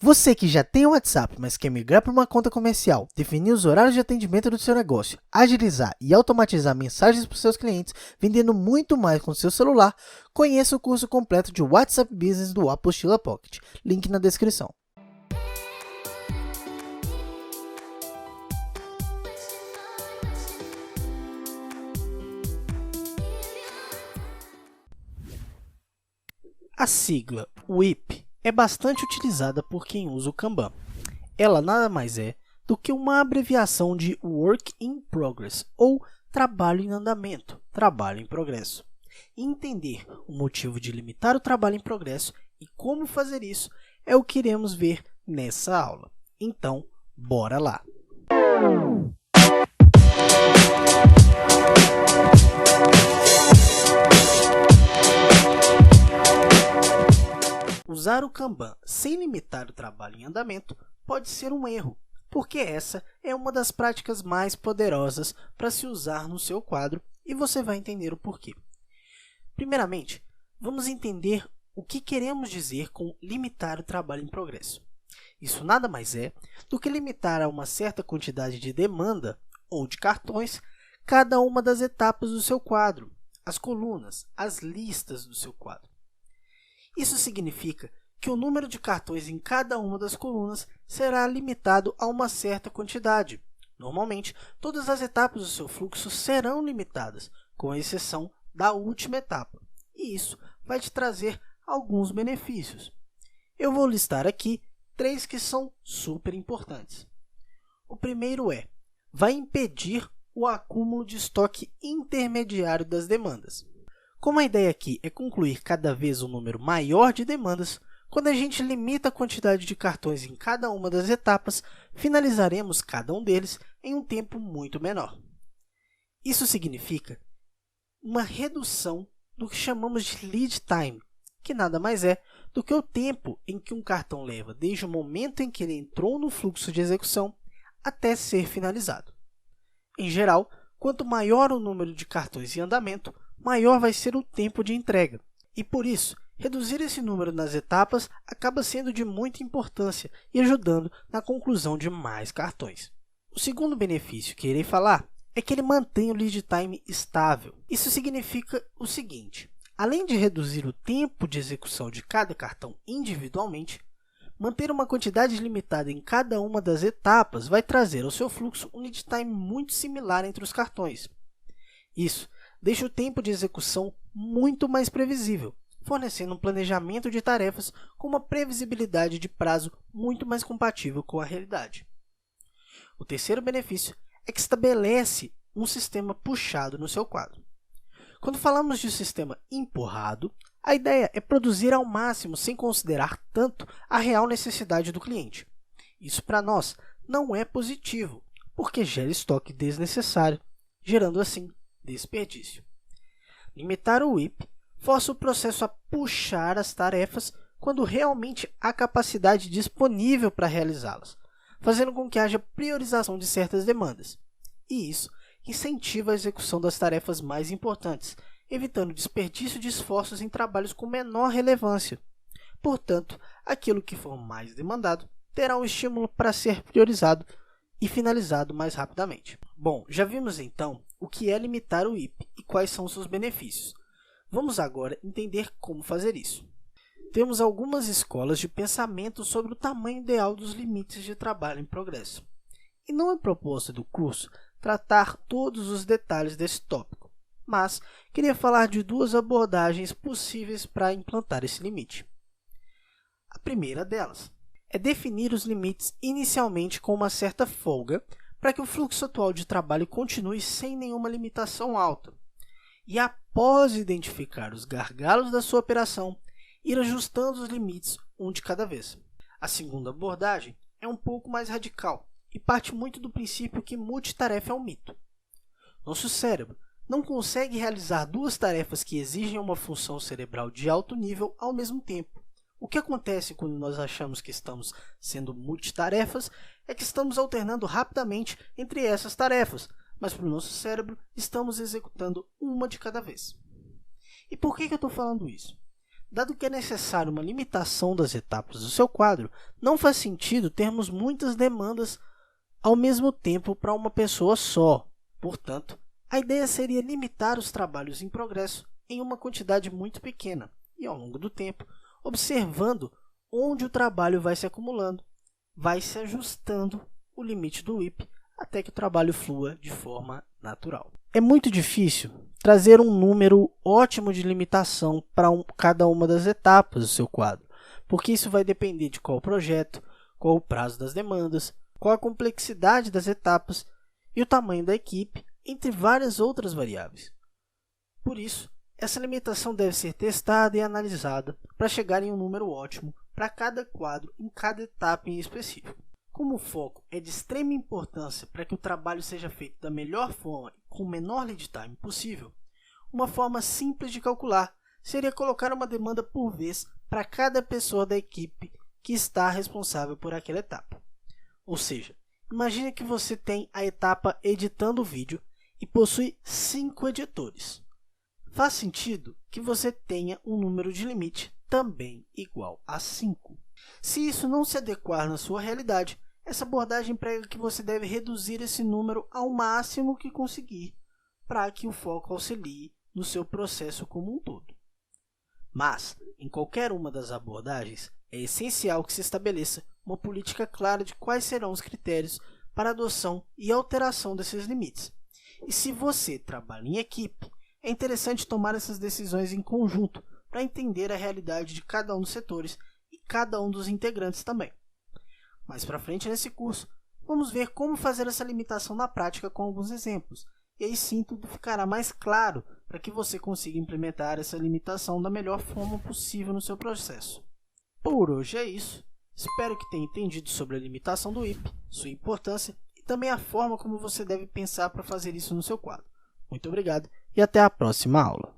Você que já tem um WhatsApp, mas quer migrar para uma conta comercial, definir os horários de atendimento do seu negócio, agilizar e automatizar mensagens para os seus clientes, vendendo muito mais com o seu celular, conheça o curso completo de WhatsApp Business do Apostila Pocket. Link na descrição. A sigla WIP é bastante utilizada por quem usa o Kanban. Ela nada mais é do que uma abreviação de Work in Progress, ou trabalho em andamento, trabalho em progresso. E entender o motivo de limitar o trabalho em progresso e como fazer isso é o que iremos ver nessa aula. Então, bora lá! Usar o Kanban sem limitar o trabalho em andamento pode ser um erro, porque essa é uma das práticas mais poderosas para se usar no seu quadro e você vai entender o porquê. Primeiramente, vamos entender o que queremos dizer com limitar o trabalho em progresso. Isso nada mais é do que limitar a uma certa quantidade de demanda ou de cartões cada uma das etapas do seu quadro, as colunas, as listas do seu quadro. Isso significa que o número de cartões em cada uma das colunas será limitado a uma certa quantidade. Normalmente, todas as etapas do seu fluxo serão limitadas, com exceção da última etapa, e isso vai te trazer alguns benefícios. Eu vou listar aqui 3 que são super importantes. O primeiro vai impedir o acúmulo de estoque intermediário das demandas. Como a ideia aqui é concluir cada vez um número maior de demandas, quando a gente limita a quantidade de cartões em cada uma das etapas, finalizaremos cada um deles em um tempo muito menor. Isso significa uma redução do que chamamos de lead time, que nada mais é do que o tempo em que um cartão leva desde o momento em que ele entrou no fluxo de execução até ser finalizado. Em geral, quanto maior o número de cartões em andamento, maior vai ser o tempo de entrega. E por isso, reduzir esse número nas etapas acaba sendo de muita importância e ajudando na conclusão de mais cartões. O segundo benefício que irei falar é que ele mantém o lead time estável. Isso significa o seguinte: além de reduzir o tempo de execução de cada cartão individualmente, manter uma quantidade limitada em cada uma das etapas vai trazer ao seu fluxo um lead time muito similar entre os cartões. Isso deixa o tempo de execução muito mais previsível, fornecendo um planejamento de tarefas com uma previsibilidade de prazo muito mais compatível com a realidade. O terceiro benefício é que estabelece um sistema puxado no seu quadro. Quando falamos de sistema empurrado, a ideia é produzir ao máximo sem considerar tanto a real necessidade do cliente. Isso para nós não é positivo, porque gera estoque desnecessário, gerando assim desperdício. Limitar o WIP força o processo a puxar as tarefas quando realmente há capacidade disponível para realizá-las, fazendo com que haja priorização de certas demandas. E isso incentiva a execução das tarefas mais importantes, evitando desperdício de esforços em trabalhos com menor relevância. Portanto, aquilo que for mais demandado terá um estímulo para ser priorizado e finalizado mais rapidamente. Bom, já vimos então o que é limitar o WIP e quais são seus benefícios. Vamos agora entender como fazer isso. Temos algumas escolas de pensamento sobre o tamanho ideal dos limites de trabalho em progresso. E não é proposta do curso tratar todos os detalhes desse tópico, mas queria falar de 2 abordagens possíveis para implantar esse limite. A primeira delas é definir os limites inicialmente com uma certa folga para que o fluxo atual de trabalho continue sem nenhuma limitação alta. E após identificar os gargalos da sua operação, ir ajustando os limites um de cada vez. A segunda abordagem é um pouco mais radical e parte muito do princípio que multitarefa é um mito. Nosso cérebro não consegue realizar 2 tarefas que exigem uma função cerebral de alto nível ao mesmo tempo. O que acontece quando nós achamos que estamos sendo multitarefas é que estamos alternando rapidamente entre essas tarefas, mas para o nosso cérebro estamos executando uma de cada vez. E por que eu estou falando isso? Dado que é necessário uma limitação das etapas do seu quadro, não faz sentido termos muitas demandas ao mesmo tempo para uma pessoa só. Portanto, a ideia seria limitar os trabalhos em progresso em uma quantidade muito pequena e, ao longo do tempo, observando onde o trabalho vai se acumulando, vai se ajustando o limite do WIP até que o trabalho flua de forma natural. É muito difícil trazer um número ótimo de limitação para cada uma das etapas do seu quadro, porque isso vai depender de qual projeto, qual o prazo das demandas, qual a complexidade das etapas e o tamanho da equipe, entre várias outras variáveis. Por isso, essa limitação deve ser testada e analisada para chegar em um número ótimo para cada quadro em cada etapa em específico. Como o foco é de extrema importância para que o trabalho seja feito da melhor forma e com o menor lead time possível, uma forma simples de calcular seria colocar uma demanda por vez para cada pessoa da equipe que está responsável por aquela etapa. Ou seja, imagine que você tem a etapa editando o vídeo e possui 5 editores. Faz sentido que você tenha um número de limite também igual a 5. Se isso não se adequar na sua realidade, essa abordagem prega que você deve reduzir esse número ao máximo que conseguir para que o foco auxilie no seu processo como um todo. Mas, em qualquer uma das abordagens, é essencial que se estabeleça uma política clara de quais serão os critérios para adoção e alteração desses limites. E se você trabalha em equipe, é interessante tomar essas decisões em conjunto para entender a realidade de cada um dos setores e cada um dos integrantes também. Mais para frente nesse curso, vamos ver como fazer essa limitação na prática com alguns exemplos, e aí sim tudo ficará mais claro para que você consiga implementar essa limitação da melhor forma possível no seu processo. Por hoje é isso, espero que tenha entendido sobre a limitação do WIP, sua importância e também a forma como você deve pensar para fazer isso no seu quadro. Muito obrigado e até a próxima aula.